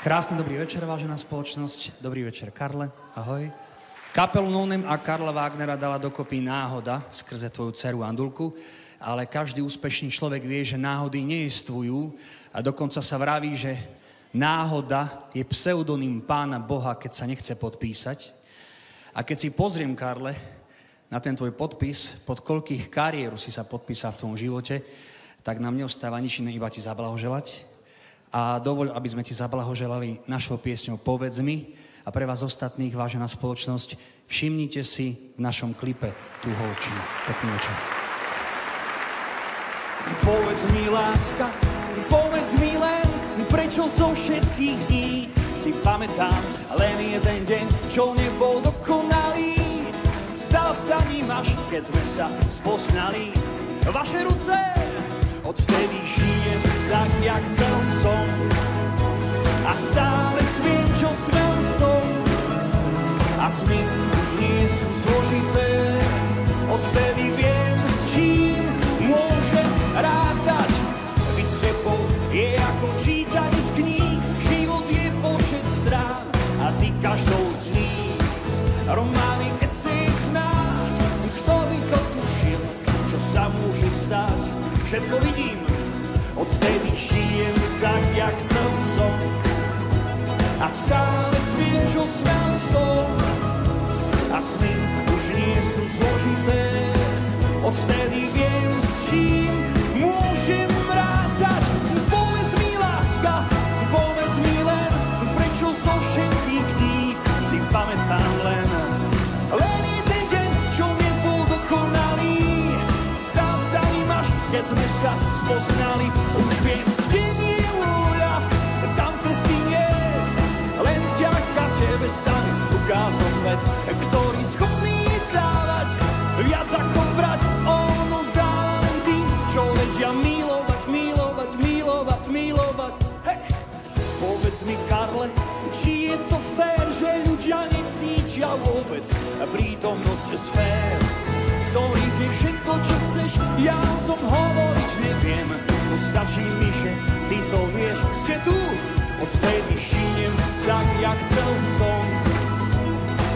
Krásny dobrý večer, vážená spoločnosť. Dobrý večer, Karle. Ahoj. Kapelu No Name a Karla Wagnera dala dokopy náhoda skrze tvoju dceru Andulku, ale každý úspešný človek vie, že náhody neještvujú a dokonca sa vraví, že náhoda je pseudonym Pána Boha, keď sa nechce podpísať. A keď si pozriem, Karle, na ten tvoj podpis, pod koľkých kariéru si sa podpísal v tvojom živote, tak nám neostáva nič iné, iba ti zablahoželať. A dovoľ, aby sme ti zablahoželali našou piesňou Povedz mi. A pre vás ostatných, vážená spoločnosť, všimnite si v našom klipe tú holčinu. Pekný večer. Povedz mi, láska, povedz mi len, prečo zo všetkých dní si pamätám len jeden deň, čo nebol dokonalý. Stal sa ním až, keď sme sa spoznali. Vaše ruce, odvtedy žijem tak, jak chcel som. A stále smiem, čo smel som. A sny už nie sú zložité. Odvtedy viem, s čím môžem rátať. Byť s tebou je ako čítať z kníh. Život je počet strán a ty každou z nich. Romány, esej snáď. Kto by to tušil, čo sa môže stať? Všetko vidím, odvtedy žijem tak, jak chcel som. A stále smiem, čo smel som. A sny už nie sú zložité. Odvtedy viem, s čím môžem rátať. Povedz mi, láska, povedz mi len, prečo zo všetkých dní si pamätám len jeden deň, čo nebol dokonalý. Stal sa im až, keď sme sa spoznali. Už viem, kde nie je vôľa, tam cesty niet. Len vďaka tebe sa mi ukázal svet, ktorý schopný dávať viac ako brať. Ono dáva len tým, čo vedia milovať, milovať, milovať, milovať. Hej! Povedz mi, Karle, či je to fér, že ľudia necítia vôbec prítomnosť sfér, v ktorých je všetko, čo chceš. Ja o tom hovoriť neviem, no stačí mi, že ty to vieš. Ste tu, odvtedy žijem tak, jak chcel som.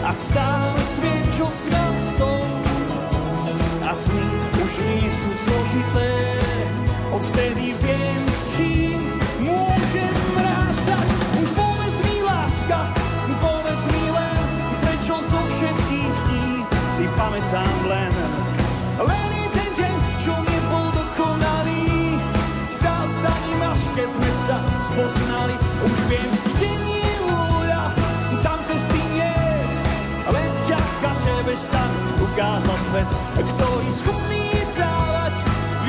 A stále smiem, čo smel som. A sny už nie sú zložité. Odvtedy viem, s čím môžem rátať. Povedz mi, láska, povedz mi len, prečo zo všetkých dní si pamätám len jeden deň, čo nebol dokonalý. Stal sa ním až, keď sme sa spoznali. Už viem, kde nie je vôľa, tam cesty niet. Len vďaka tebe sa ukázal svet, ktorý schopný dávať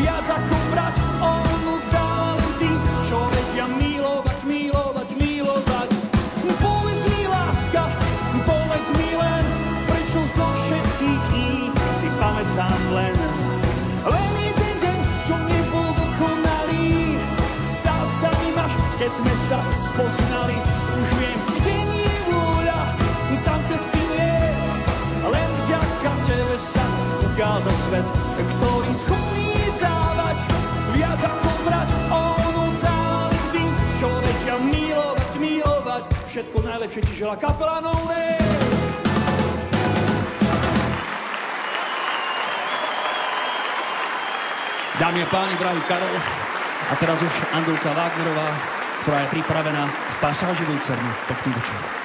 viac ako brať. On dáva len tým, čo vedia milovať, milovať, milovať. Povedz mi, láska, povedz mi len, prečo zo všetkých dní si pamätám len jeden deň, čo nebol dokonalý. Stal sa im až, keď sme sa spoznali. Už viem, kde nie je vôľa, tam cesty niet. Len vďaka tebe sa ukázal svet, ktorý schopný dávať viac ako brať. Ono dáva len tým, čo vedia milovať, milovať. Všetko najlepšie ti želá kapela No Name. Dámy a páni, drahý Karol, a teraz už Andulka Wagnerová, ktorá je pripravená v pasáži Lucerny. Pekný večer.